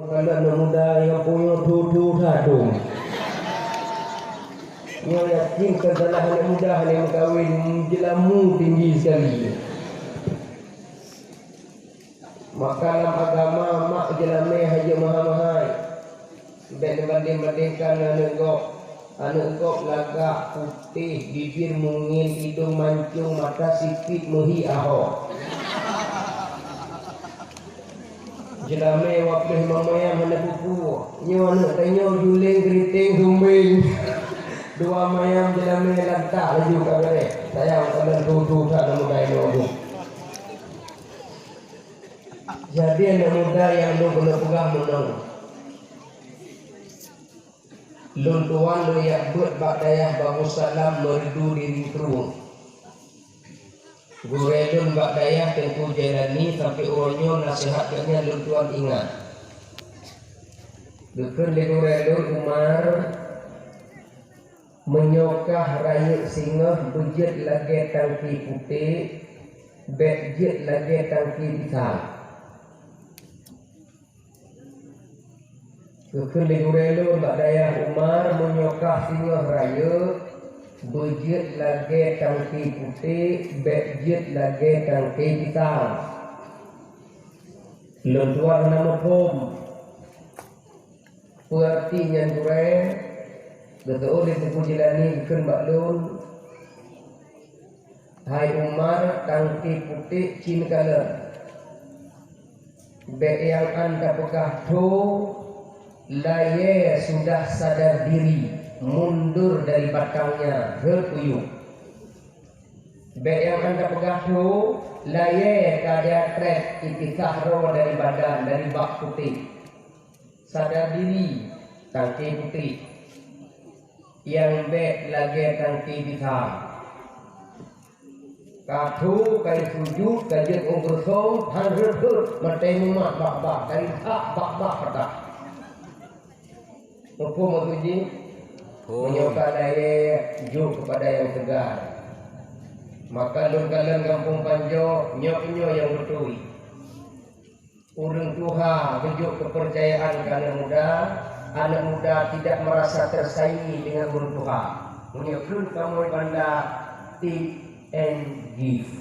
kalau anak muda yang punya duduk hadung. Yang yakin adalah anak muda yang kahwin jelamu tinggi sekali. Maka dalam agama mak jelame haja mahal-mahal. Bek banding-bandingkan anak gok lagak putih, bibir mungil, hidung mancung, mata sipit, muhi ahok. Jelame wakil mamaya mana pupu. Nyo anak tanyo juling keriting sumbing. Dua mayam jelame lantak laju kabare. Sayang kalian tutu tak nak muda ini. Jadi anak muda yang lu kena pegang menang. Lun tuan lu yang buat bak dayah bagus salam merdu diri terung. Gurelun bak dayah tentu jalani sampai orangnya nasihatnya lun tuan ingat. Bukan di gurelun Umar menyokah raya singa bejit lagi tangki putih, bejit lagi tangki hitam. Kekelirulun bak dayah Umar menyokah singa raya bejit lagi tangki putih, bejit lagi tangki hitam. Lun tuan nama pom perartinya durai betul oleh buku jelani bukan baklun. Hai Umar tangki putih cin kala bek yang anda pegah tu laye sudah sadar diri mundur dari batangnya berpuyuh. Bek yang anda pegang tu laye kada trek itikah roh dari badan dari bak putih. Sadar diri tangki putih. Yang bek lagi tangki hitam. Katu kai sujud kajian ungkursong hanrut bertemu mak bak dari hak bak patah. Hukum menguji menyokah daya juk kepada yang tegar. Maka lun-kalun kampung Panjo nyok-nyo yang betul. Urang tuha bejuk kepercayaan ke anak muda tidak merasa tersaingi dengan urang tuha. Menyokun kamu banda tip and give.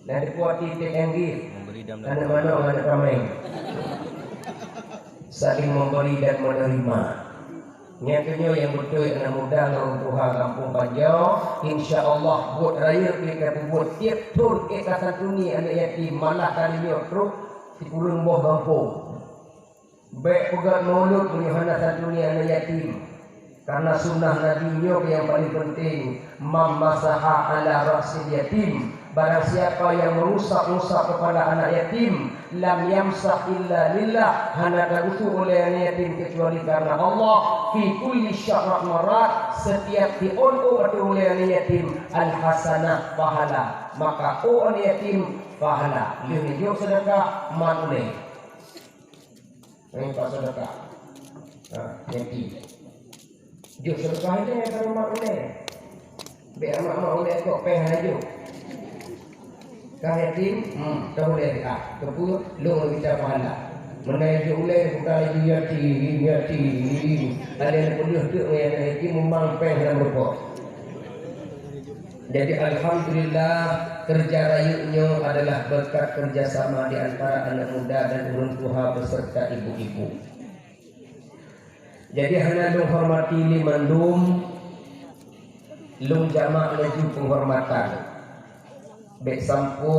Dan dibuat tip and give. Anak mana anak ramai. Saling memberi dan menerima. Nyatanya yang betul anak muda orang tua kampung Panjau, insya Allah buat raya kita buat tiap tahun ikatan tuni anak yatim malah kalinya terus di kurung buah kampung. Baik pegat maulud punya hanasan tuni anak yatim. Karena sunnah Nabi yang paling penting, mamasaha ala rasil yatim. Barang siapa yang merusak-rusak kepada anak yatim, lam yamsah illa lillah, hanya terusuk oleh anak yatim kecuali karena Allah. Fi kulli syahrat marat, setiap diunduh oleh anak yatim al hasanah pahala. Maka anak yatim pahala. Lihat jauh sedekah manuleh. Ini pak sedekah. Yatim. Jauh sedekah itu yang kalau manuleh. Biar mak oleh kok peh aja. Yatim, tahu boleh tak? Kepu, lu kita pahala. Menaik oleh bukan lagi yatim. Ada yang perlu tu yang yatim memampeng dan berpok. Jadi alhamdulillah kerja rayunya adalah berkat kerjasama di antara anak muda dan urang tua beserta ibu-ibu. Jadi hanya lu hormati limandum, lu jamak laju penghormatan. Bek sampo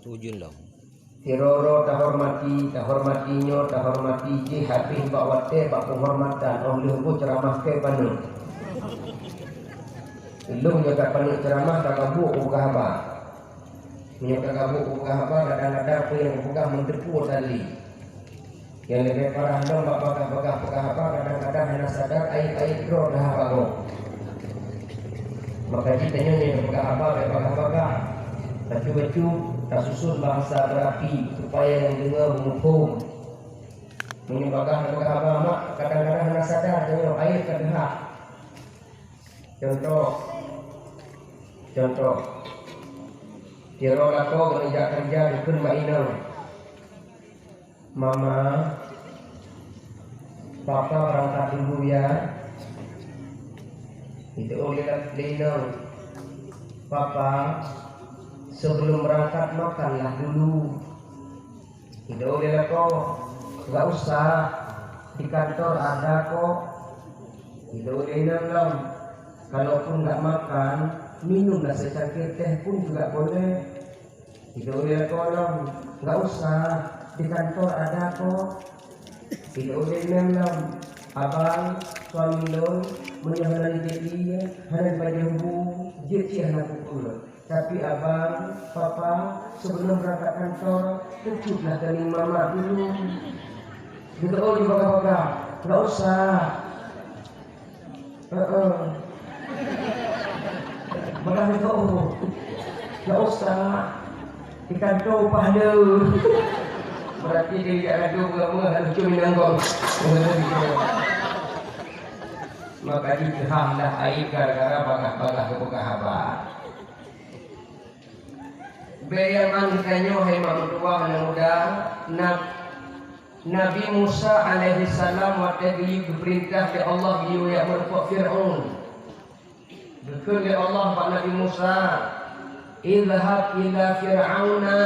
tujun dong. Tiroro tak hormatinya, tak hormati je habis bak wate bak penghormatan. Orang lu ceramah ke panu. Lu nyata panu ceramah tak kabuk buka apa. Nyata kabuk buka apa kadang-kadang pun yang buka mentepu tadi. Yang lebih parah dong bak buka apa kadang-kadang hanya sadar air roh dah apa. Maka kitanya yang pegang baju tak susun bahasa berapi supaya yang dengar menghukum menyebabkan apa kadang-kadang hanya sadar dengan air kedehak. Contoh Tiro lako menginjak kerja dukun mainan Mama, Papa berangkat dulu ya. Itu oleh Lino. Papa, sebelum berangkat makanlah dulu. Itu oleh kok. Gak usah. Di kantor ada kok. Itu oleh Lino. Kalaupun gak makan, minumlah secangkir teh pun juga boleh. Itu oleh kolom. Gak usah. Di kantor ada kok. Itu oleh Lino. Abang, suami lo menyahkan dia, hanya pada hubung, dia anak pukul. Tapi abang, papa, sebelum berangkat kantor, kecutlah kali mama dulu. Gitu oh dibaga-baga, nggak usah. Baga itu nggak usah. Di kantor upah dulu. Berarti dia ada dua harus cumi nanggong. Maka dihahlah air gara-gara bagah-bagah kebuka habar. Bayangan kanyo hai mamutua muda Nabi Musa alaihi salam waktu dia diperintah oleh Allah dia yang merupuk Fir'aun. Betul oleh Allah Pak Nabi Musa, "Idhhab ila Fir'auna."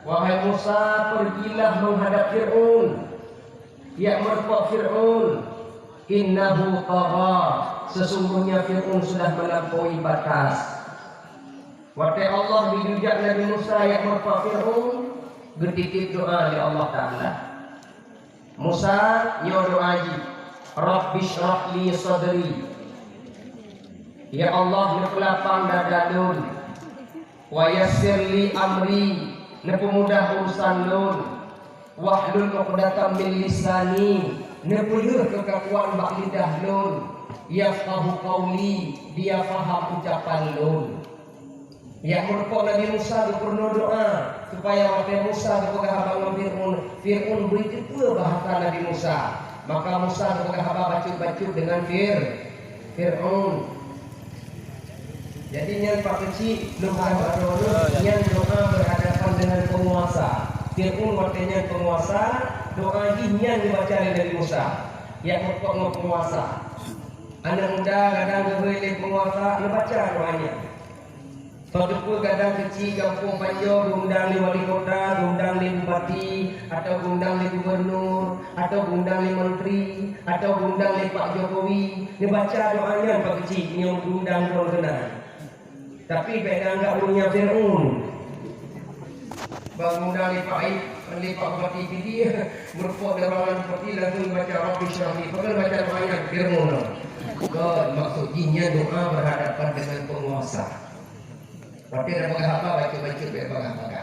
Wahai Musa, pergilah menghadap Fir'aun. Yang merupuk Fir'aun. Innahu tagha, sesungguhnya Fir'aun sudah melampaui batas. Waktu Allah dijujak Nabi Musa yang merupuk Fir'aun, bertitip doa oleh Allah Ta'ala. Musa nyo doa ji, Rabbi shrah li sadri. Ya Allah, nepelapang dada lun. Wa yassir li amri, nepemudah urusan lun. Wahlul 'uqdatam min lisani, nepuluh kekakuan bak lidah lun. Yafqahu qawli, dia faham ucapan lun. Yang merupuk Nabi Musa berpurno doa supaya waktu Musa berpegang abang Fir'aun begitu bahasa Nabi Musa. Maka Musa berpegang abang bacut-bacut dengan Fir'aun. Jadi yang pak kecil yang doa berhadapan dengan penguasa. Fir'aun waktunya penguasa, doa ini yang dibaca oleh Nabi Musa. Yang merupuk penguasa. Anak muda kadang boleh penguasa, membaca doanya. Suatu pun kadang kecil kampung Panjang diundang di wali kota, diundang di bupati, atau diundang di gubernur, atau diundang di menteri, atau diundang di Pak Jokowi. Dia baca doanya Pak kecil yang diundang orang kenal. Tapi beda enggak punya Fir'aun. Diundang di Pak Bupati dia merupuk dalam seperti langsung baca Rabbi shrah li, bukan baca doanya Fir'aun. God maksudnya doa berhadapan dengan penguasa. Tapi ada apa baca-baca baca.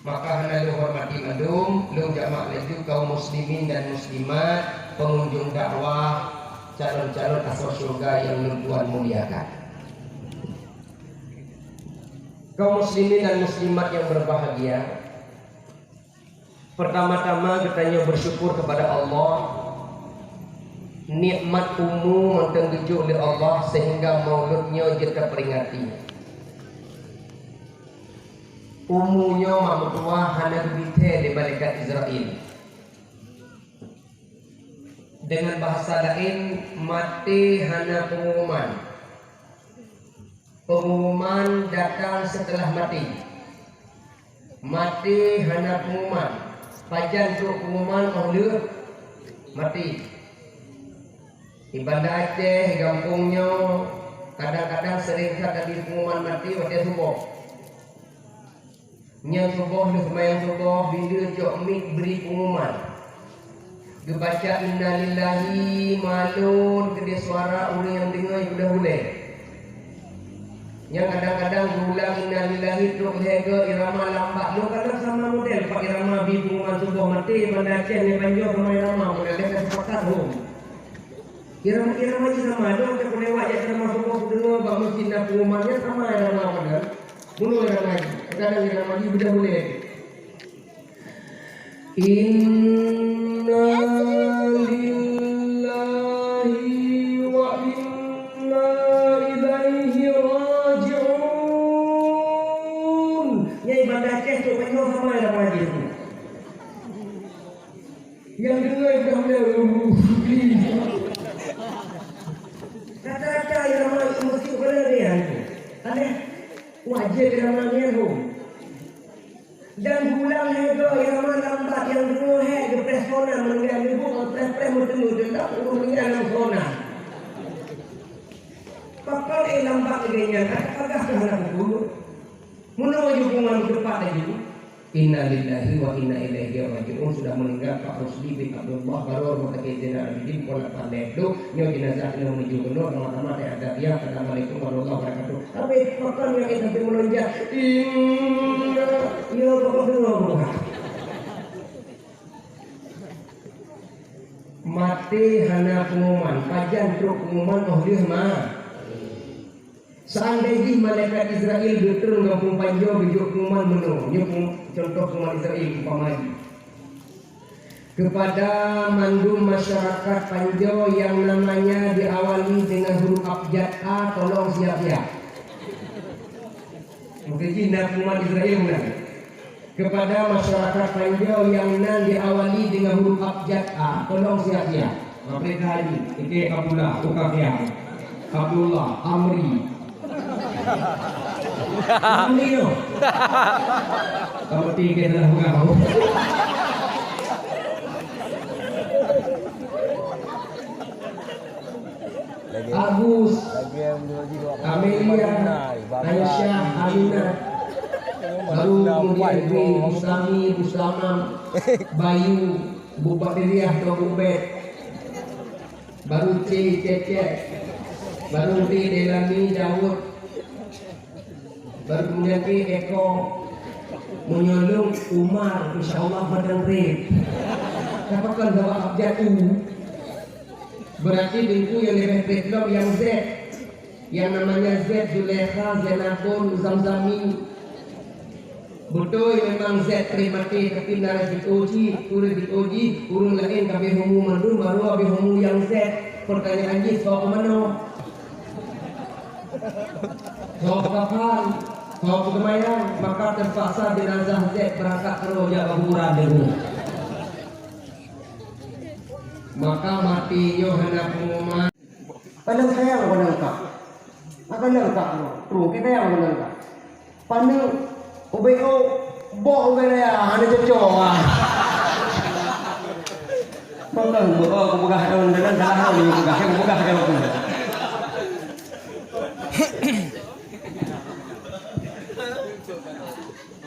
Maka hendak lu hormati mandum, lu jamak ledu kaum muslimin dan muslimat, pengunjung dakwah, calon-calon asal surga yang Tuhan muliakan. Kaum muslimin dan muslimat yang berbahagia, pertama-tama kita bersyukur kepada Allah. Nikmat umum yang ditunjuk oleh Allah sehingga mauludnya kita peringati. Umumnya mamutua hana gebite di malaikat Israel. Dengan bahasa lain, mati hana pengumuman. Pengumuman datang setelah mati. Mati hana pengumuman. Pajan untuk pengumuman oleh mati. Di Banda Aceh, kampungnya kadang-kadang sering kata di pengumuman mati waktu subuh. Yang subuh ni semayang subuh bila jok mik beri pengumuman. Dia baca innalillahi malun ke dia suara orang yang dengar sudah boleh. Yang kadang-kadang berulang innalillahi tu lega irama lambat. Lu kadang sama model pak irama bi pengumuman subuh mati Banda Aceh ni banjur sama irama model dia sepakat home. Irama je sama ada kita lewat je irama subuh dengar bak mesti nak pengumumannya sama irama model. Bunuh irama lagi. Kadang irama lagi sudah boleh. Inna lillahi wa inna ilaihi raji'un. Nyai Banda Aceh tu banyak sama irama lagi tu. Yang dengar dah mula. Kata-kata yang ramai mesti kena dia. Ada wajib ramai tu. Dan bulan hego yang ramai lambat yang dengar heg persona meninggal ibu pres bertemu dengan meninggal persona. Pakal lambat dia kata-kata kehendak dulu. Menuju hubungan depan lagi. Inna lillahi wa inna ilaihi raji'un. Sudah meninggal Pak Rusli bin Abdullah Baror Mutakin Jenderal Abidin Pola Pandekdo. Nyo jenazah ini menuju kenur nama-nama yang ada dia. Assalamualaikum warahmatullahi wabarakatuh. Tapi makan yang kita melonjak. Inna ya bapak dengar. Mati hana pengumuman. Kajian truk pengumuman dia mah. Seandainya malaikat Israel berturun dengan panjang bijuk pengumuman menu, contoh pengumuman Israel umpamanya kepada mandum masyarakat panjang yang namanya diawali dengan huruf abjad A, tolong siap-siap. Mungkin Cina pengumuman Israel benar. Kepada masyarakat panjang yang diawali dengan huruf abjad A, tolong siap-siap. Mereka hari, Ike Abdullah, Ukafiyah, Abdullah, Amri. Amri no. Kamu tiga adalah kau. Agus, Amelia, Aisyah, Aminah, baru kemudian Dwi, Muslami, Muslamam, Bayu, Bu Bakdiriah, Ubed, baru C, Cecek, baru D, Delani, Dawud, baru kemudian E, Eko, menyolong Umar, insyaAllah Madang Red. Dapatkan bahwa abjad U berarti bingku yang lebih bedlog yang Z, yang namanya Z, Zulekha, Zenabun, Zamzami. Betul memang Z termati tapi nara ditoji, turun ditoji, urung lain kami homo mandun baru kami homo yang Z. Pertanyaan ni soal mana? Soal kapal, soal kemayan, maka terpaksa jenazah Z berangkat ke Roja Bahura dulu. Maka matinya hendak pengumuman. Pandang sayang pandang kak. Akan lengkap no. Terus kita yang lengkap. Pandang OBO boh ya, ada cocok ah. Pandang boh aku buka daun dengan salah ni buka kalau tu.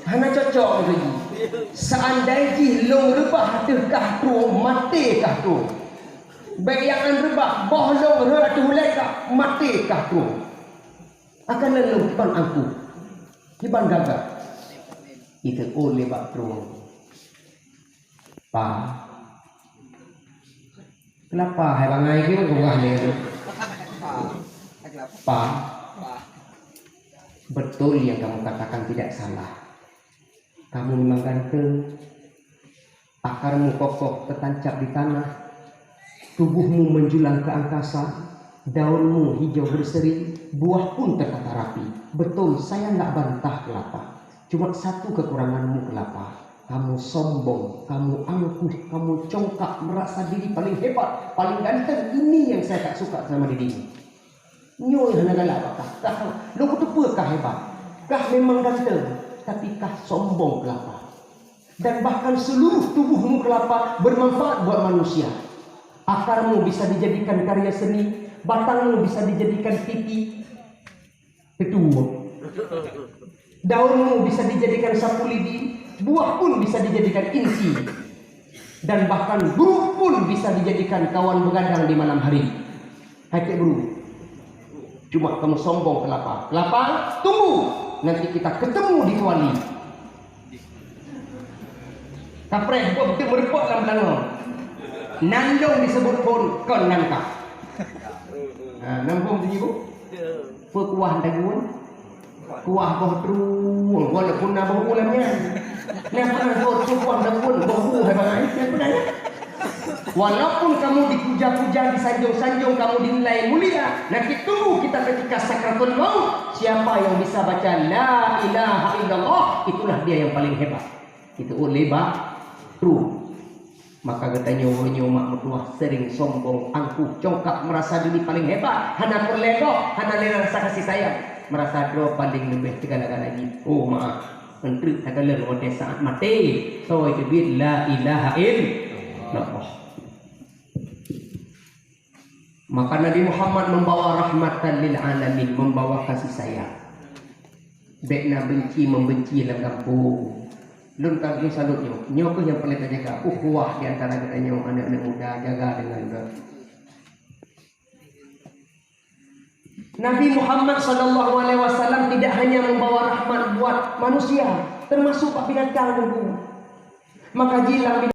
Hana cocok lagi. Seandainya long rebah tekah tu mati kah tu. Bayangan rebah boh long rebah tu lekah mati kah tu. Akan lalu ban aku. Kiban gagak. Itu oleh bak tu. Pa. Kenapa hai bangai ki bukan ni? Pa. Betul yang kamu katakan tidak salah. Kamu memang ganteng, akarmu kokoh tertancap di tanah, tubuhmu menjulang ke angkasa, daunmu hijau berseri, buah pun tertata rapi. Betul, saya nggak bantah kelapa. Cuma satu kekuranganmu kelapa. Kamu sombong, kamu angkuh, kamu congkak, merasa diri paling hebat, paling ganteng. Ini yang saya tak suka sama dirimu. Nyoy hana galak kah? Lu kutu kah hebat? Kah memang ganteng? Tapi kah sombong kelapa. Dan bahkan seluruh tubuhmu kelapa bermanfaat buat manusia. Akarmu bisa dijadikan karya seni, batangmu bisa dijadikan pipi ketua, daunmu bisa dijadikan sapu lidi, buah pun bisa dijadikan insi, dan bahkan burung pun bisa dijadikan kawan begadang di malam hari. Hai burung, cuma kamu sombong kelapa. Kelapa, tunggu. Nanti kita ketemu di Kuali. Kapreh buat betul merepot dalam belakang. Nandong disebut pun kon nangkap. Nampung tu ibu? Kuah dagun. Kuah boh terung. Walaupun nak boh ulamnya. Nampak boh kuah dagun boh hai bangai. Yang benarnya. Walaupun kamu dipuja-puja, disanjung-sanjung, kamu dinilai mulia, nanti tunggu kita ketika sakratul maut. Siapa yang bisa baca la ilaha illallah, itulah dia yang paling hebat. Itu oleh bak. Maka katanya honyo mak mertua sering sombong, angkuh, congkak, merasa diri paling hebat, hana perlego, hana lera rasa kasih sayang, merasa dro paling lebih segala-galanya lagi. Oh maaf, menteri tagaler pada saat mati. So itu bid la ilaha illallah. Maka Nabi Muhammad membawa rahmatan lil alamin, membawa kasih sayang. Baikna benci membenci dalam kampung. Lun kagum salutnya, nyoko yang paling terjaga, ukhuwah di antara katanya anak-anak muda, jaga dengan baik. Nabi Muhammad SAW tidak hanya membawa rahmat buat manusia, termasuk binatang. Maka jilang